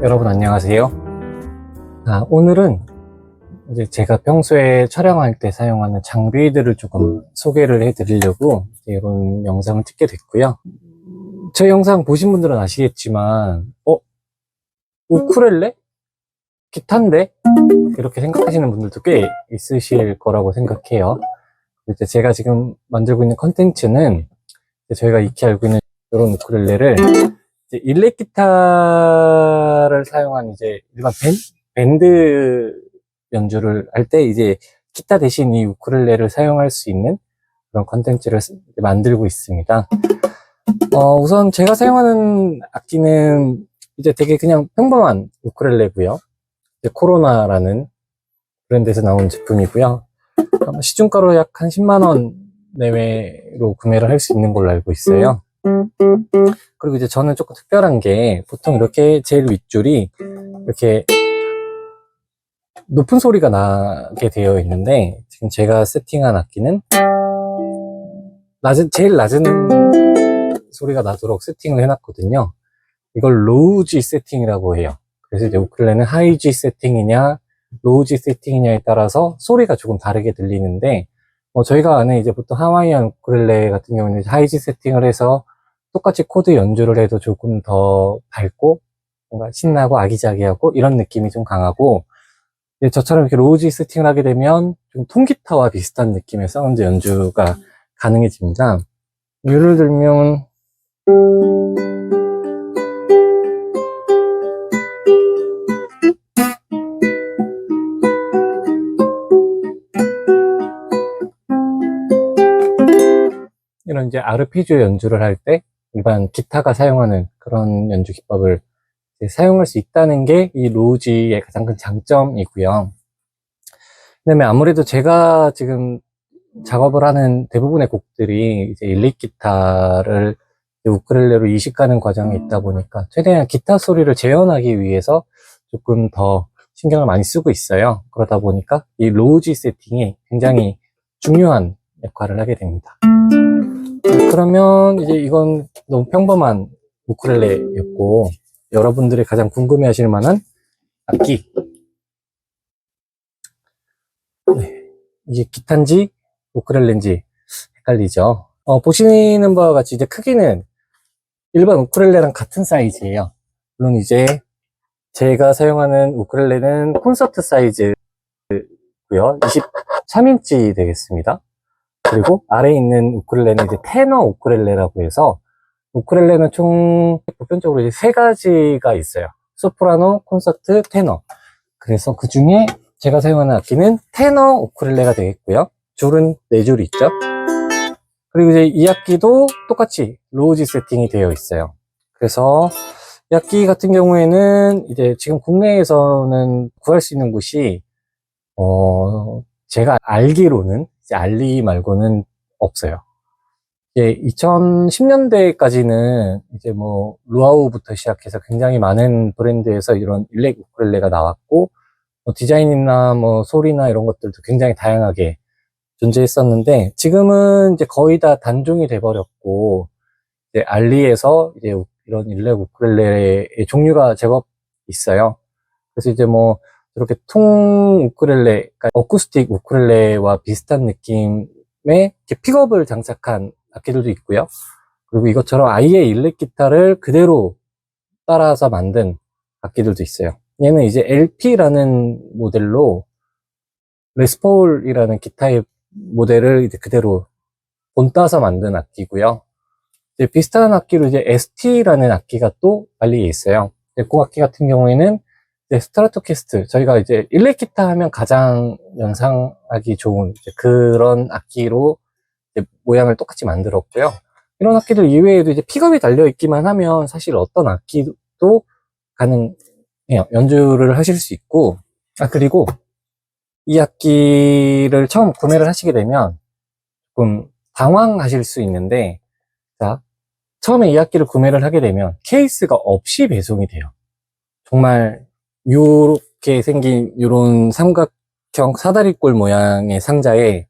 여러분 안녕하세요. 오늘은 이제 제가 평소에 촬영할 때 사용하는 장비들을 조금 소개를 해드리려고 이런 영상을 찍게 됐고요. 제 영상 보신 분들은 아시겠지만, 우쿨렐레? 기타인데? 이렇게 생각하시는 분들도 꽤 있으실 거라고 생각해요. 이제 제가 지금 만들고 있는 컨텐츠는 저희가 익히 알고 있는 이런 우쿨렐레를 이제 일렉 기타를 사용한 이제 일반 밴드 연주를 할 때 이제 기타 대신 이 우쿨렐레를 사용할 수 있는 그런 컨텐츠를 만들고 있습니다. 우선 제가 사용하는 악기는 이제 되게 그냥 평범한 우쿨렐레고요. 이제 코로나라는 브랜드에서 나온 제품이고요. 시중가로 약 한 10만원 내외로 구매를 할 수 있는 걸로 알고 있어요. 그리고 이제 저는 조금 특별한 게 보통 이렇게 제일 윗줄이 이렇게 높은 소리가 나게 되어 있는데 지금 제가 세팅한 악기는 제일 낮은 소리가 나도록 세팅을 해놨거든요. 이걸 로우 G 세팅이라고 해요. 그래서 이제 우쿨렐레는 하이 G 세팅이냐 로우 G 세팅이냐에 따라서 소리가 조금 다르게 들리는데 저희가 아는 이제 보통 하와이안 우쿨렐레 같은 경우는 하이 G 세팅을 해서 똑같이 코드 연주를 해도 조금 더 밝고 뭔가 신나고 아기자기하고 이런 느낌이 좀 강하고 저처럼 이렇게 로우 G 세팅을 하게 되면 좀 통기타와 비슷한 느낌의 사운드 연주가 가능해집니다. 예를 들면 이런 이제 아르페지오 연주를 할 때 일반 기타가 사용하는 그런 연주 기법을 사용할 수 있다는 게 이 로우 G의 가장 큰 장점이고요. 그다음에 아무래도 제가 지금 작업을 하는 대부분의 곡들이 이제 일렉 기타를 우쿨렐레로 이식하는 과정에 있다 보니까 최대한 기타 소리를 재현하기 위해서 조금 더 신경을 많이 쓰고 있어요. 그러다 보니까 이 로우 G 세팅이 굉장히 중요한 역할을 하게 됩니다. 그러면 이제 이건 너무 평범한 우쿨렐레였고 여러분들이 가장 궁금해 하실 만한 악기, 이게 기타인지 우쿨렐레인지 헷갈리죠. 보시는 바와 같이 이제 크기는 일반 우쿨렐레랑 같은 사이즈예요. 물론 이제 제가 사용하는 우쿨렐레는 콘서트 사이즈고요. 23인치 되겠습니다. 그리고 아래에 있는 우쿨렐레는 이제 테너 우쿨렐레라고 해서 우쿨렐레는 총 보편적으로 이제 세 가지가 있어요. 소프라노, 콘서트, 테너. 그래서 그 중에 제가 사용하는 악기는 테너 우쿨렐레가 되겠고요. 줄은 4줄 있죠. 그리고 이제 이 악기도 똑같이 로우 G 세팅이 되어 있어요. 그래서 이 악기 같은 경우에는 이제 지금 국내에서는 구할 수 있는 곳이 제가 알기로는 이제 알리 말고는 없어요. 2010년대까지는 이제 뭐 루아우부터 시작해서 굉장히 많은 브랜드에서 이런 일렉 우쿨렐레가 나왔고 디자인이나 뭐 소리나 이런 것들도 굉장히 다양하게 존재했었는데 지금은 이제 거의 다 단종이 돼버렸고 이제 알리에서 이제 이런 일렉 우쿨렐레의 종류가 제법 있어요. 그래서 이제 뭐 이렇게 통 우쿨렐레, 그러니까 어쿠스틱 우쿨렐레와 비슷한 느낌의 이렇게 픽업을 장착한 악기들도 있고요. 그리고 이것처럼 아예 일렉 기타를 그대로 따라서 만든 악기들도 있어요. 얘는 이제 LP라는 모델로 레스폴이라는 기타의 모델을 이제 그대로 본따서 만든 악기고요. 이제 비슷한 악기로 이제 ST라는 악기가 또 알리에 있어요. 그 악기 같은 경우에는 이제 스트라토캐스트, 저희가 이제 일렉 기타 하면 가장 연상하기 좋은 그런 악기로 이제 모양을 똑같이 만들었고요. 이런 악기들 이외에도 이제 픽업이 달려있기만 하면 사실 어떤 악기도 가능해요. 연주를 하실 수 있고, 그리고 이 악기를 처음 구매를 하시게 되면 조금 당황하실 수 있는데, 자, 처음에 이 악기를 구매를 하게 되면 케이스가 없이 배송이 돼요. 정말 요렇게 생긴 요런 삼각형 사다리꼴 모양의 상자에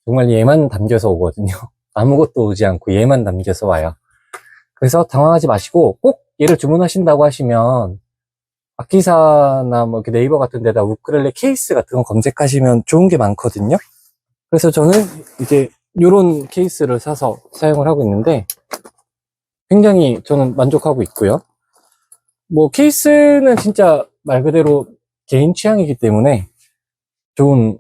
정말 얘만 담겨서 오거든요. 아무것도 오지 않고 얘만 담겨서 와요. 그래서 당황하지 마시고 꼭 얘를 주문하신다고 하시면 악기사나 뭐 이렇게 네이버 같은 데다 우쿨렐레 케이스 같은 거 검색하시면 좋은 게 많거든요. 그래서 저는 이제 요런 케이스를 사서 사용을 하고 있는데 굉장히 저는 만족하고 있고요. 뭐 케이스는 진짜 말 그대로 개인 취향이기 때문에 좋은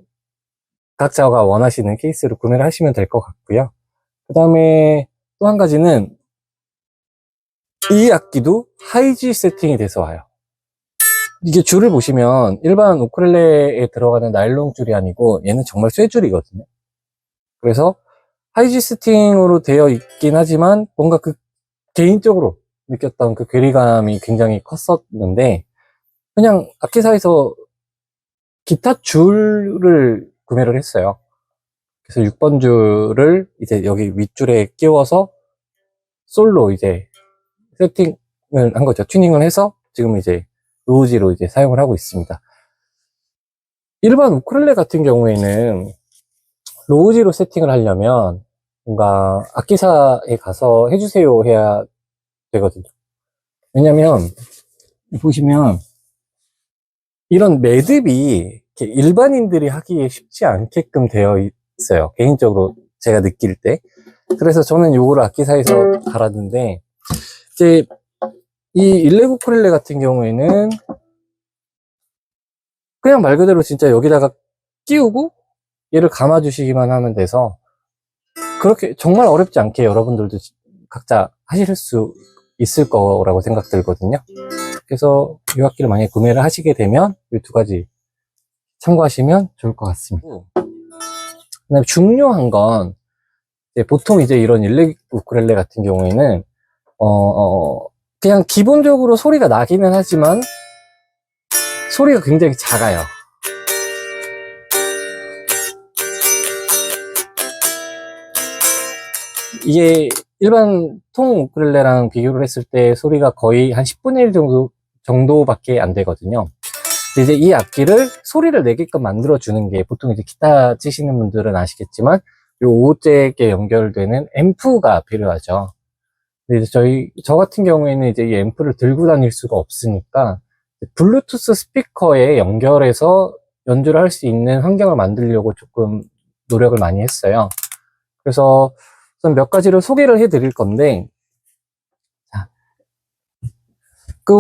각자가 원하시는 케이스를 구매를 하시면 될 것 같고요. 그 다음에 또 한 가지는 이 악기도 하이지 세팅이 돼서 와요. 이게 줄을 보시면 일반 우쿨렐레에 들어가는 나일론 줄이 아니고 얘는 정말 쇠줄이거든요. 그래서 하이지 세팅으로 되어 있긴 하지만 뭔가 그 개인적으로 느꼈던 그 괴리감이 굉장히 컸었는데 그냥 악기사에서 기타 줄을 구매를 했어요. 그래서 6번 줄을 이제 여기 윗줄에 끼워서 솔로 이제 세팅을 한 거죠. 튜닝을 해서 지금 이제 로우지로 이제 사용을 하고 있습니다. 일반 우쿨렐레 같은 경우에는 로우지로 세팅을 하려면 뭔가 악기사에 가서 해주세요 해야 되거든요. 왜냐면 보시면 이런 매듭이 이렇게 일반인들이 하기에 쉽지 않게끔 되어 있어요. 개인적으로 제가 느낄 때. 그래서 저는 요거를 악기사에서 갈았는데 이제 이 일레브 우쿨렐레 같은 경우에는 그냥 말 그대로 진짜 여기다가 끼우고 얘를 감아 주시기만 하면 돼서 그렇게 정말 어렵지 않게 여러분들도 각자 하실 수 있을 거라고 생각 들거든요. 그래서 이 악기를 만약에 구매를 하시게 되면 이 두 가지 참고하시면 좋을 것 같습니다. 그다음에 중요한 건 이제 보통 이제 이런 일렉 우쿨렐레 같은 경우에는 그냥 기본적으로 소리가 나기는 하지만 소리가 굉장히 작아요. 이게 일반 통 우쿨렐레랑 비교를 했을 때 소리가 거의 한 10분의 1 정도밖에 안 되거든요. 근데 이제 이 악기를 소리를 내게끔 만들어주는 게 보통 이제 기타 치시는 분들은 아시겠지만 요 5잭에 연결되는 앰프가 필요하죠. 근데 이제 저 같은 경우에는 이제 이 앰프를 들고 다닐 수가 없으니까 블루투스 스피커에 연결해서 연주를 할 수 있는 환경을 만들려고 조금 노력을 많이 했어요. 그래서 우선 몇 가지를 소개를 해 드릴 건데, 자, 그,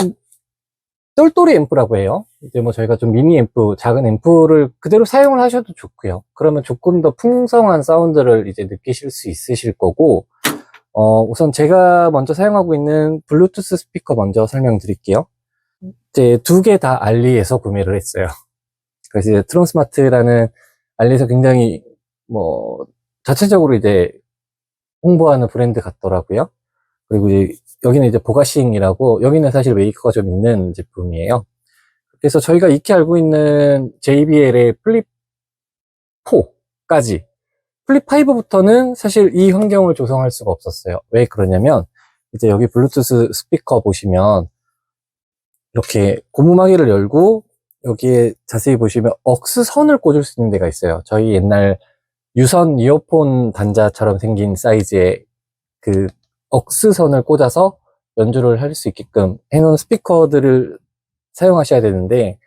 똘똘이 앰프라고 해요. 이제 뭐 저희가 좀 미니 앰프, 작은 앰프를 그대로 사용을 하셔도 좋고요. 그러면 조금 더 풍성한 사운드를 이제 느끼실 수 있으실 거고, 우선 제가 먼저 사용하고 있는 블루투스 스피커 먼저 설명드릴게요. 이제 두 개 다 알리에서 구매를 했어요. 그래서 이제 트론스마트라는 알리에서 굉장히 뭐, 자체적으로 이제 홍보하는 브랜드 같더라고요. 그리고 이제 여기는 이제 보가싱이라고 여기는 사실 메이커가 좀 있는 제품이에요. 그래서 저희가 익히 알고 있는 JBL의 플립 4까지 플립 5부터는 사실 이 환경을 조성할 수가 없었어요. 왜 그러냐면 이제 여기 블루투스 스피커 보시면 이렇게 고무마개를 열고 여기에 자세히 보시면 억스 선을 꽂을 수 있는 데가 있어요. 저희 옛날 유선 이어폰 단자처럼 생긴 사이즈의 그 억스선을 꽂아서 연주를 할 수 있게끔 해놓은 스피커들을 사용하셔야 되는데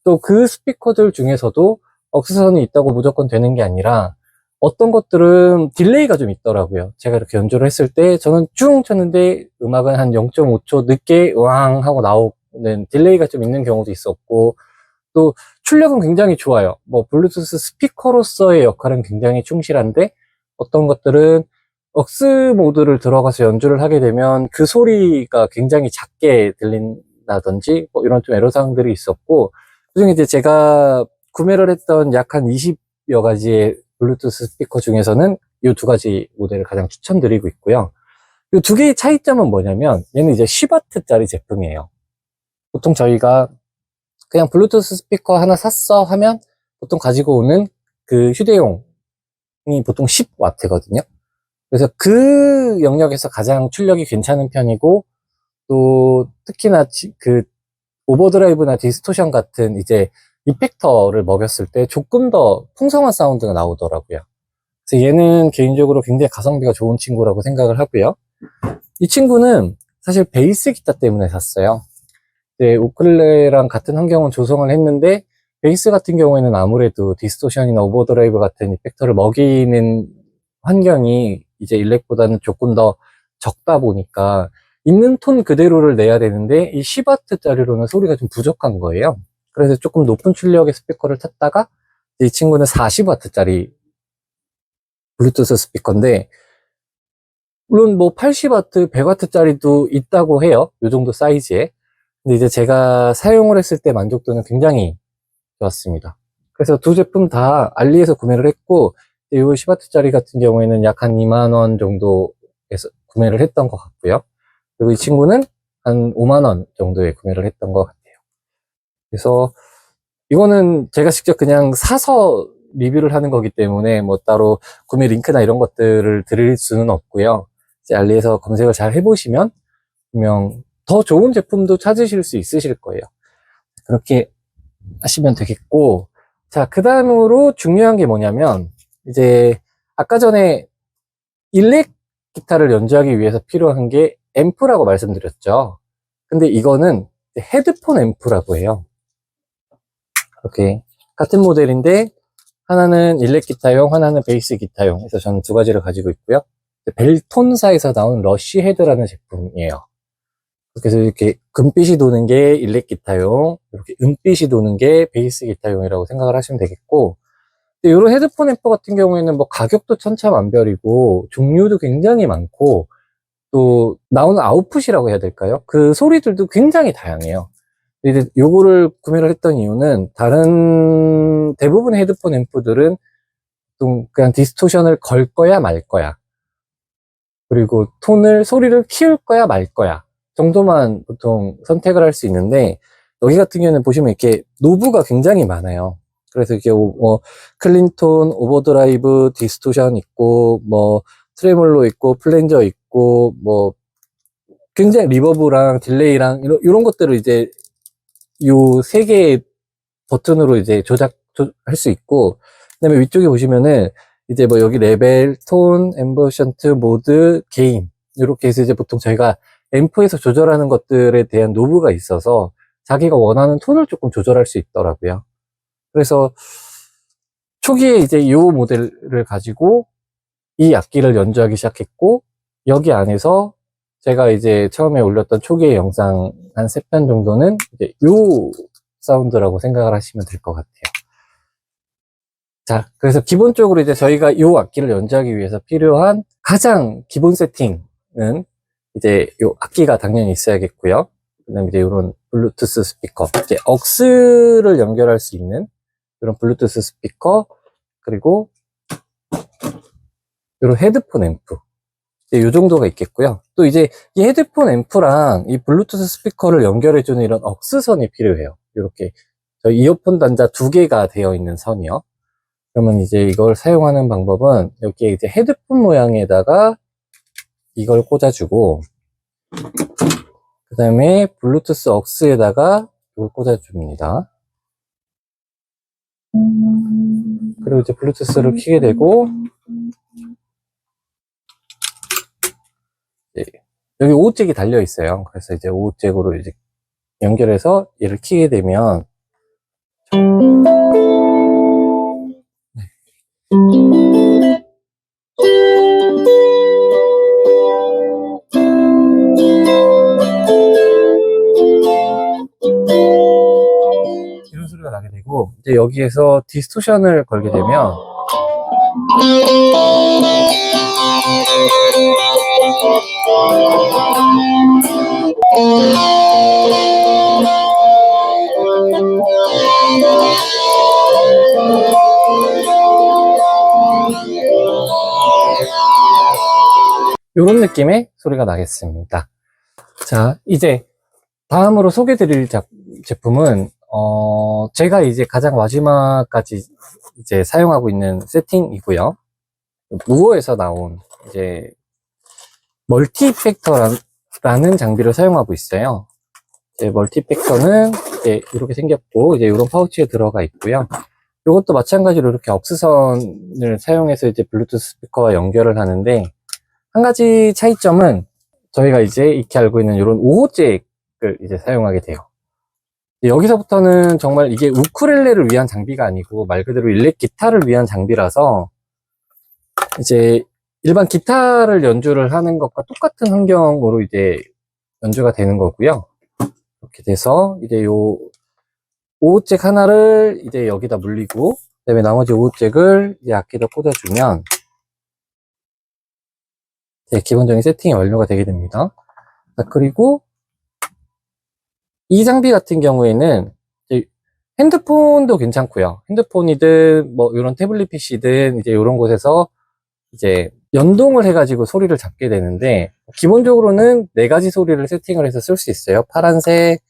또 그 스피커들 중에서도 억스선이 있다고 무조건 되는 게 아니라 어떤 것들은 딜레이가 좀 있더라고요. 제가 이렇게 연주를 했을 때 저는 쭉 쳤는데 음악은 한 0.5초 늦게 으앙 하고 나오는 딜레이가 좀 있는 경우도 있었고 또 출력은 굉장히 좋아요. 뭐 블루투스 스피커로서의 역할은 굉장히 충실한데 어떤 것들은 억스 모드를 들어가서 연주를 하게 되면 그 소리가 굉장히 작게 들린다든지 뭐 이런 좀 애로사항들이 있었고 그중에 이제 제가 구매를 했던 약 한 20여 가지의 블루투스 스피커 중에서는 이 두 가지 모델을 가장 추천드리고 있고요. 이 두 개의 차이점은 뭐냐면 얘는 이제 10W짜리 제품이에요. 보통 저희가 그냥 블루투스 스피커 하나 샀어 하면 보통 가지고 오는 그 휴대용이 보통 10W거든요. 그래서 그 영역에서 가장 출력이 괜찮은 편이고 또 특히나 그 오버드라이브나 디스토션 같은 이제 이펙터를 먹였을 때 조금 더 풍성한 사운드가 나오더라고요. 그래서 얘는 개인적으로 굉장히 가성비가 좋은 친구라고 생각을 하고요. 이 친구는 사실 베이스 기타 때문에 샀어요. 이제 우쿨렐레랑 같은 환경을 조성을 했는데, 베이스 같은 경우에는 아무래도 디스토션이나 오버드라이브 같은 이펙터를 먹이는 환경이 이제 일렉보다는 조금 더 적다 보니까 있는 톤 그대로를 내야 되는데 이 10W짜리로는 소리가 좀 부족한 거예요. 그래서 조금 높은 출력의 스피커를 탔다가 이 친구는 40W짜리 블루투스 스피커인데, 물론 뭐 80W, 100W짜리도 있다고 해요. 이 정도 사이즈에. 근데 이제 제가 사용을 했을 때 만족도는 굉장히 좋았습니다. 그래서 두 제품 다 알리에서 구매를 했고, 이 10W짜리 같은 경우에는 약 한 2만원 정도에서 구매를 했던 것 같고요. 그리고 이 친구는 한 5만원 정도에 구매를 했던 것 같아요. 그래서 이거는 제가 직접 그냥 사서 리뷰를 하는 거기 때문에 뭐 따로 구매 링크나 이런 것들을 드릴 수는 없고요. 이제 알리에서 검색을 잘 해보시면 분명 더 좋은 제품도 찾으실 수 있으실 거예요. 그렇게 하시면 되겠고, 자, 그 다음으로 중요한 게 뭐냐면, 이제 아까 전에 일렉 기타를 연주하기 위해서 필요한 게 앰프라고 말씀드렸죠. 근데 이거는 헤드폰 앰프라고 해요. 이렇게 같은 모델인데 하나는 일렉 기타용, 하나는 베이스 기타용 해서 저는 두 가지를 가지고 있고요. 벨톤사에서 나온 러쉬 헤드라는 제품이에요. 그래서 이렇게 금빛이 도는 게 일렉 기타용, 이렇게 은빛이 도는 게 베이스 기타용이라고 생각을 하시면 되겠고, 이런 헤드폰 앰프 같은 경우에는 뭐 가격도 천차만별이고 종류도 굉장히 많고, 또 나오는 아웃풋이라고 해야 될까요? 그 소리들도 굉장히 다양해요. 이제 요거를 구매를 했던 이유는 다른 대부분의 헤드폰 앰프들은 좀 그냥 디스토션을 걸 거야 말 거야, 그리고 소리를 키울 거야 말 거야 정도만 보통 선택을 할 수 있는데, 여기 같은 경우는 보시면 이렇게 노브가 굉장히 많아요. 그래서 이게 뭐 클린톤, 오버드라이브, 디스토션 있고, 뭐 트레몰로 있고, 플랜저 있고, 뭐 굉장히 리버브랑 딜레이랑 이런 것들을 이제 요 세 개의 버튼으로 이제 할 수 있고, 그다음에 위쪽에 보시면은 이제 뭐 여기 레벨, 톤, 앰버션트, 모드, 게인, 이렇게 해서 이제 보통 저희가 앰프에서 조절하는 것들에 대한 노브가 있어서 자기가 원하는 톤을 조금 조절할 수 있더라고요. 그래서 초기에 이제 이 모델을 가지고 이 악기를 연주하기 시작했고, 여기 안에서 제가 이제 처음에 올렸던 초기의 영상 한 3편 정도는 이제 요 사운드라고 생각을 하시면 될 것 같아요. 자, 그래서 기본적으로 이제 저희가 이 악기를 연주하기 위해서 필요한 가장 기본 세팅은 이제 이 악기가 당연히 있어야겠고요. 그다음에 이제 이런 블루투스 스피커, 이제 억스를 연결할 수 있는 이런 블루투스 스피커, 그리고 이런 헤드폰 앰프, 이 정도가 있겠고요. 또 이제 이 헤드폰 앰프랑 이 블루투스 스피커를 연결해주는 이런 억스선이 필요해요. 이렇게 저희 이어폰 단자 2개가 되어 있는 선이요. 그러면 이제 이걸 사용하는 방법은 여기에 이제 헤드폰 모양에다가 이걸 꽂아주고, 그 다음에 블루투스 억스에다가 이걸 꽂아줍니다. 그리고 이제 블루투스를 켜게 되고, 여기 오호잭이 달려 있어요. 그래서 이제 오호잭으로 이제 연결해서 얘를 켜게 되면, 이런 소리가 나게 되고, 이제 여기에서 디스토션을 걸게 되면 이런 느낌의 소리가 나겠습니다. 자, 이제 다음으로 소개드릴 제품은 제가 이제 가장 마지막까지 이제 사용하고 있는 세팅이고요. 무어에서 나온 이제 멀티 이펙터라는 장비를 사용하고 있어요. 이제 멀티 이펙터는 이제 이렇게 생겼고, 이제 이런 파우치에 들어가 있고요. 이것도 마찬가지로 이렇게 억스선을 사용해서 이제 블루투스 스피커와 연결을 하는데, 한 가지 차이점은 저희가 이제 익히 알고 있는 이런 5호잭을 이제 사용하게 돼요. 여기서부터는 정말 이게 우쿨렐레를 위한 장비가 아니고 말 그대로 일렉 기타를 위한 장비라서 이제 일반 기타를 연주를 하는 것과 똑같은 환경으로 이제 연주가 되는 거고요. 이렇게 돼서 이제 요 5호잭 하나를 이제 여기다 물리고 그다음에 나머지 5호잭을 이 악기에다 꽂아주면 기본적인 세팅이 완료가 되게 됩니다. 자, 그리고 이 장비 같은 경우에는 이제 핸드폰도 괜찮고요. 핸드폰이든 뭐 이런 태블릿 PC든 이제 이런 곳에서 이제 연동을 해가지고 소리를 잡게 되는데 기본적으로는 4가지 소리를 세팅을 해서 쓸 수 있어요. 파란색,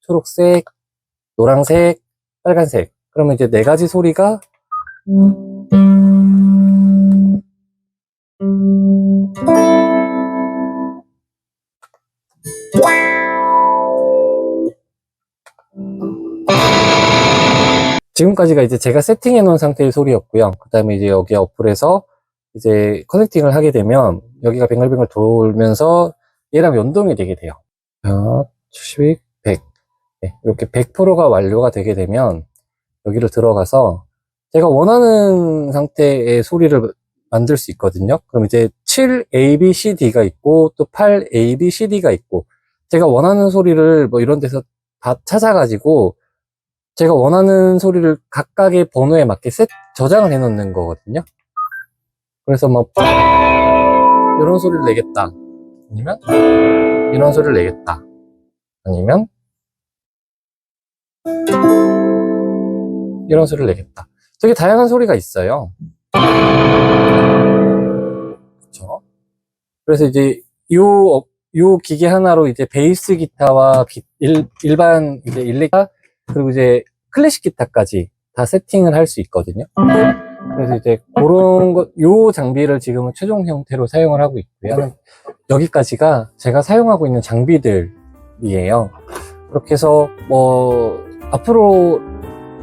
초록색, 노란색, 빨간색. 그러면 이제 4가지 소리가 지금까지가 이제 제가 세팅해 놓은 상태의 소리였고요. 그 다음에 이제 여기 어플에서 이제 커넥팅을 하게 되면 여기가 뱅글뱅글 돌면서 얘랑 연동이 되게 돼요. 70, 100. 네, 이렇게 100%가 완료가 되게 되면 여기를 들어가서 제가 원하는 상태의 소리를 만들 수 있거든요. 그럼 이제 7ABCD가 있고 또 8ABCD가 있고 제가 원하는 소리를 뭐 이런 데서 다 찾아가지고 제가 원하는 소리를 각각의 번호에 맞게 저장을 해 놓는 거거든요. 그래서 뭐 이런 소리를 내겠다 아니면 이런 소리를 내겠다 아니면 이런 소리를 내겠다. 되게 다양한 소리가 있어요. 그렇죠? 그래서 이제 요 기계 하나로 이제 베이스 기타와 일반 이제 일렉 기타 그리고 이제 클래식 기타까지 다 세팅을 할 수 있거든요. 그래서 이제 그런 요 장비를 지금은 최종 형태로 사용을 하고 있고요. 여기까지가 제가 사용하고 있는 장비들이에요. 그렇게 해서 뭐 앞으로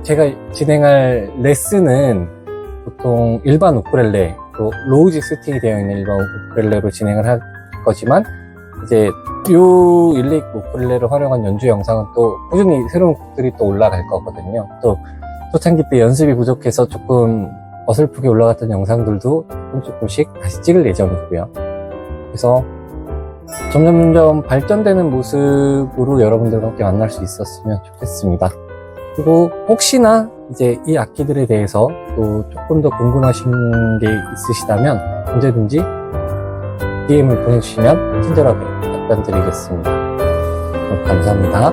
제가 진행할 레슨은 보통 일반 우쿨렐레, 또 로우직 세팅이 되어 있는 일반 우쿨렐레로 진행을 할 거지만 이제 요 일렉 우쿨렐레를 활용한 연주 영상은 또 꾸준히 새로운 곡들이 또 올라갈 거거든요. 또 초창기 때 연습이 부족해서 조금 어설프게 올라갔던 영상들도 조금씩 다시 찍을 예정이고요. 그래서 점점 발전되는 모습으로 여러분들과 함께 만날 수 있었으면 좋겠습니다. 그리고 혹시나 이제 이 악기들에 대해서 또 조금 더 궁금하신 게 있으시다면 언제든지 DM을 보내주시면 친절하게 답변 드리겠습니다. 감사합니다.